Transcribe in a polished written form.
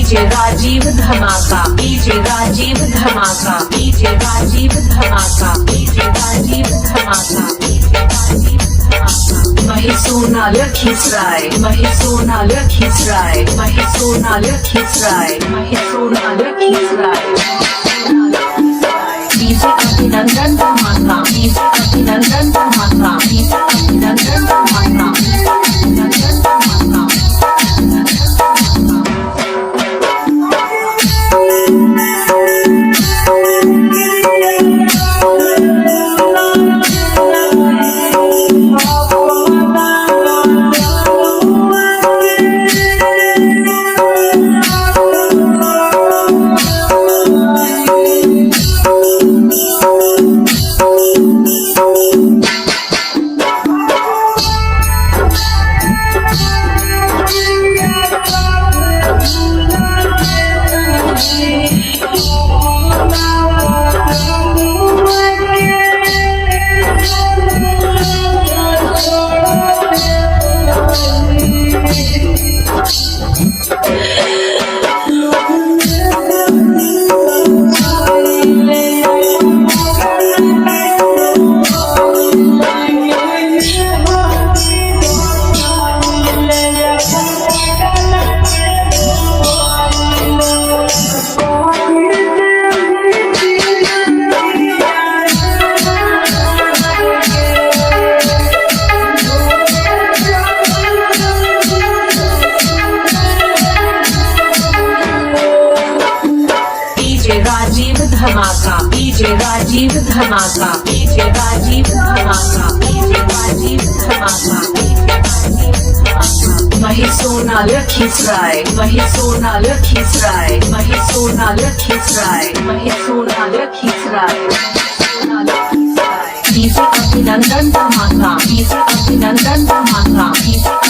DJ Rajiv धमाका, DJ Rajiv धमाका, DJ Rajiv धमाका, डीजे राजीव धमाका, डीजे राजीव धमाका। महिसोना लखीसराय, महिसोना लखीसराय, महिसोना लखीसराय, महिसोना लखीसराय। डीजे अभिनंदन धमाका, डीजे अभिनंदन धमाका, डीजे अभिनंदन धमाका, अभिनंदन धमाका। धमाका, डीजे राजीव धमाका, डीजे राजीव धमाका, डीजे राजीव धमाका, डीजे राजीव धमाका। महिसोना लखीसराय, महिसोना लखीसराय, महिसोना लखीसराय, महिसोना लखीसराय, महिसोना लखीसराय। डीजे अभिनंदन धमाका, डीजे अभिनंदन धमाका, डीजे